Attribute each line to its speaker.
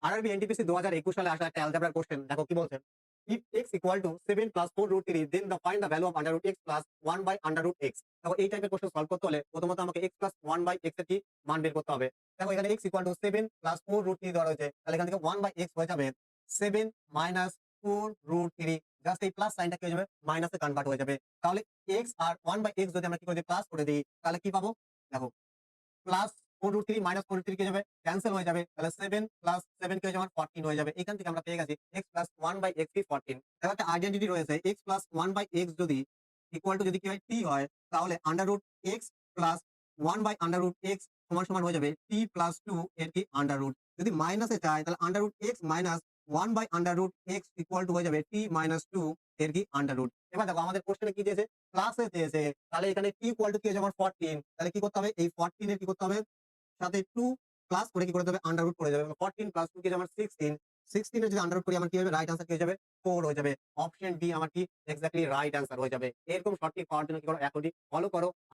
Speaker 1: RRB NTPC 2021 সালে আসা একটা অ্যালজেব্রার কোশ্চেন দেখো কি বলছে। If x equal to 7 plus 4 root 3 then the find the value of under root x plus 1 by under root x। দেখো এই টাইপের কোশ্চেন সলভ করতে হলে প্রথমত আমাকে x plus 1 by x এর কি মান বের করতে হবে। দেখো এখানে x equal to 7 plus 4 root 3 দেওয়া রয়েছে, তাহলে এখান থেকে 1 by x হয়ে যাবে 7 minus 4 root 3। জাস্ট এই প্লাস সাইনটা কি হয়ে যাবে মাইনাসে কনভার্ট হয়ে যাবে। তাহলে x আর 1 by x যদি আমরা কি করে দিই প্লাস করে দিই তাহলে কি পাবো দেখো প্লাস 4√3 মাইনাস 4√3 কি হয়ে যাবে ক্যান্সেল হয়ে যাবে, তাহলে 7 প্লাস 7 কি হয়ে যাবে 14 হয়ে যাবে। এখান থেকে আমরা পেয়ে গেছি x প্লাস 1 বাই x কি 14। দেখো একটা আইডেন্টিটি রয়েছে x প্লাস 1 বাই x যদি ইকুয়াল টু যদি কি হয় t হয়, তাহলে under root x plus 1 by under root x সমান সমান হয়ে যাবে t প্লাস 2 এর কি আন্ডার রুট। যদি মাইনাসে চাই তাহলে under root x minus 1 by under root x equal to হয়ে যাবে t মাইনাস 2 এর কি আন্ডার রুট। এবার দেখো আমাদের কোশ্চেনে কি দিয়েছে প্লাসে চেয়েছে, তাহলে এখানে t ইকুয়াল টু কি হয়ে যাবে 14, তাহলে কি করতে হবে এই 14 এর কি করতে হবে সাথে 2 প্লাস করে কি করে দেবে আন্ডার রুট করে যাবে। 14 প্লাস 2 কি আমার 16, 16 এর যদি আন্ডার রুট করি আমার কি হবে রাইট আনসার কি হয়ে যাবে 4 হয়ে যাবে। অপশন ডি আমার কি এক্স্যাক্টলি রাইট আনসার হয়ে যাবে। এরকম সঠিক পাওয়ার জন্য কি করো এখনই ফলো করো।